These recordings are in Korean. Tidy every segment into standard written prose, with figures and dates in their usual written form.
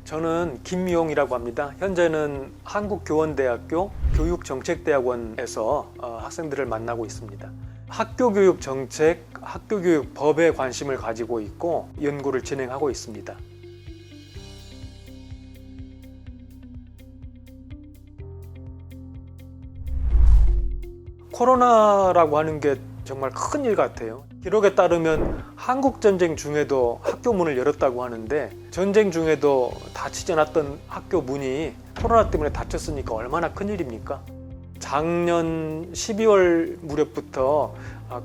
저는 김미용이라고 합니다. 현재는 한국교원대학교 교육정책대학원에서 학생들을 만나고 있습니다. 학교교육 정책, 학교교육 법에 관심을 가지고 있고 연구를 진행하고 있습니다. 코로나라고 하는 게 정말 큰 일 같아요. 기록에 따르면 한국전쟁 중에도 학교 문을 열었다고 하는데, 전쟁 중에도 닫히지 않았던 학교 문이 코로나 때문에 닫혔으니까 얼마나 큰일입니까? 작년 12월 무렵부터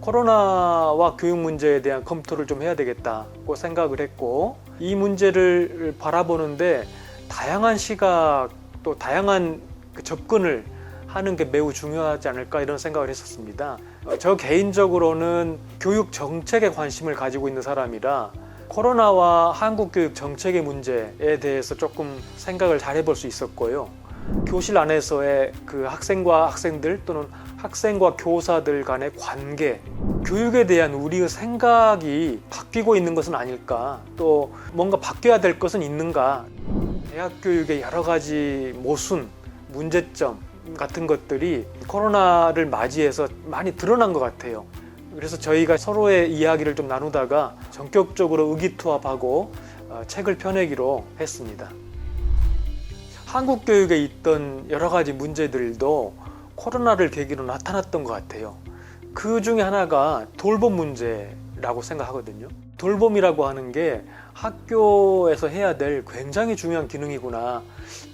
코로나와 교육 문제에 대한 검토를 좀 해야 되겠다고 생각을 했고, 이 문제를 바라보는데 다양한 시각 또 다양한 접근을 하는 게 매우 중요하지 않을까 이런 생각을 했었습니다. 저 개인적으로는 교육 정책에 관심을 가지고 있는 사람이라 코로나와 한국 교육 정책의 문제에 대해서 조금 생각을 잘 해볼 수 있었고요. 교실 안에서의 그 학생과 학생들 또는 학생과 교사들 간의 관계, 교육에 대한 우리의 생각이 바뀌고 있는 것은 아닐까, 또 뭔가 바뀌어야 될 것은 있는가, 대학 교육의 여러 가지 모순, 문제점 같은 것들이 코로나를 맞이해서 많이 드러난 것 같아요. 그래서 저희가 서로의 이야기를 좀 나누다가 전격적으로 의기투합하고 책을 펴내기로 했습니다. 한국 교육에 있던 여러 가지 문제들도 코로나를 계기로 나타났던 것 같아요. 그 중에 하나가 돌봄 문제라고 생각하거든요. 돌봄이라고 하는 게 학교에서 해야 될 굉장히 중요한 기능이구나,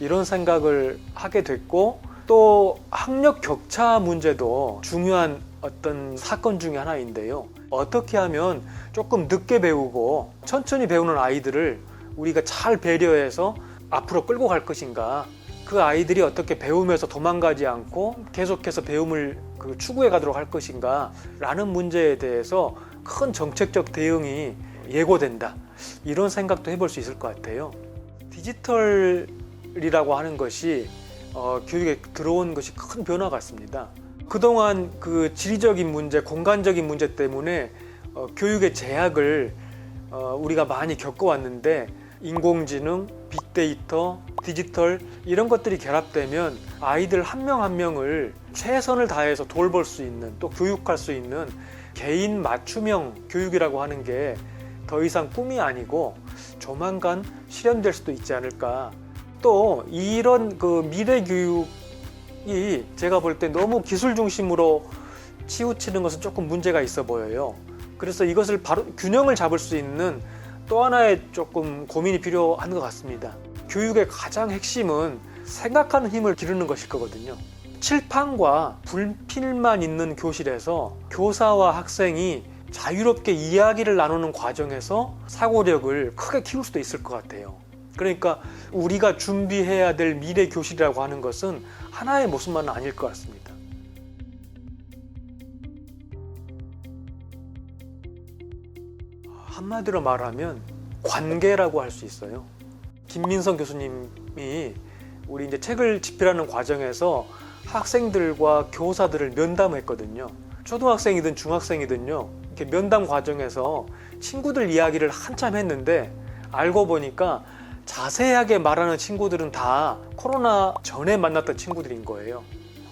이런 생각을 하게 됐고, 또 학력 격차 문제도 중요한 어떤 사건 중에 하나인데요. 어떻게 하면 조금 늦게 배우고 천천히 배우는 아이들을 우리가 잘 배려해서 앞으로 끌고 갈 것인가, 그 아이들이 어떻게 배우면서 도망가지 않고 계속해서 배움을 추구해 가도록 할 것인가 라는 문제에 대해서 큰 정책적 대응이 예고된다, 이런 생각도 해볼 수 있을 것 같아요. 디지털이라고 하는 것이 교육에 들어온 것이 큰 변화 같습니다. 그동안 그 지리적인 문제, 공간적인 문제 때문에 교육의 제약을 우리가 많이 겪어왔는데, 인공지능, 빅데이터, 디지털 이런 것들이 결합되면 아이들 한 명 한 명을 최선을 다해서 돌볼 수 있는, 또 교육할 수 있는 개인 맞춤형 교육이라고 하는 게 더 이상 꿈이 아니고 조만간 실현될 수도 있지 않을까. 또 이런 그 미래 교육이 제가 볼 때 너무 기술 중심으로 치우치는 것은 조금 문제가 있어 보여요. 그래서 이것을 바로 균형을 잡을 수 있는 또 하나의 조금 고민이 필요한 것 같습니다. 교육의 가장 핵심은 생각하는 힘을 기르는 것일 거거든요. 칠판과 불필만 있는 교실에서 교사와 학생이 자유롭게 이야기를 나누는 과정에서 사고력을 크게 키울 수도 있을 것 같아요. 그러니까 우리가 준비해야 될 미래 교실이라고 하는 것은 하나의 모습만은 아닐 것 같습니다. 한마디로 말하면 관계라고 할 수 있어요. 김민성 교수님이 우리 이제 책을 집필하는 과정에서 학생들과 교사들을 면담했거든요. 초등학생이든 중학생이든요, 이렇게 면담 과정에서 친구들 이야기를 한참 했는데 알고 보니까 자세하게 말하는 친구들은 다 코로나 전에 만났던 친구들인 거예요.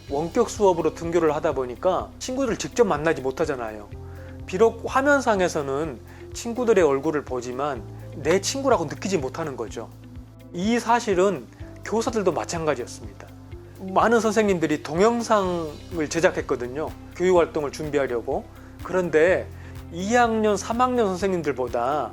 원격 수업으로 등교를 하다 보니까 친구들을 직접 만나지 못하잖아요. 비록 화면상에서는 친구들의 얼굴을 보지만 내 친구라고 느끼지 못하는 거죠. 이 사실은 교사들도 마찬가지였습니다. 많은 선생님들이 동영상을 제작했거든요, 교육활동을 준비하려고. 그런데 2학년, 3학년 선생님들보다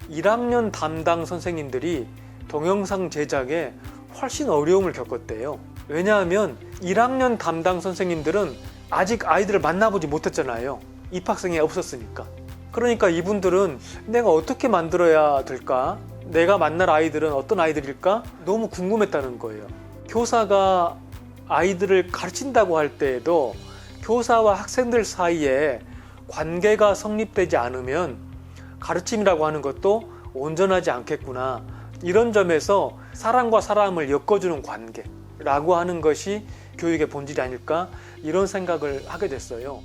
1학년 담당 선생님들이 동영상 제작에 훨씬 어려움을 겪었대요. 왜냐하면 1학년 담당 선생님들은 아직 아이들을 만나보지 못했잖아요. 입학생이 없었으니까. 그러니까 이분들은 내가 어떻게 만들어야 될까? 내가 만날 아이들은 어떤 아이들일까? 너무 궁금했다는 거예요. 교사가 아이들을 가르친다고 할 때에도 교사와 학생들 사이에 관계가 성립되지 않으면 가르침이라고 하는 것도 온전하지 않겠구나, 이런 점에서 사람과 사람을 엮어주는 관계라고 하는 것이 교육의 본질이 아닐까, 이런 생각을 하게 됐어요.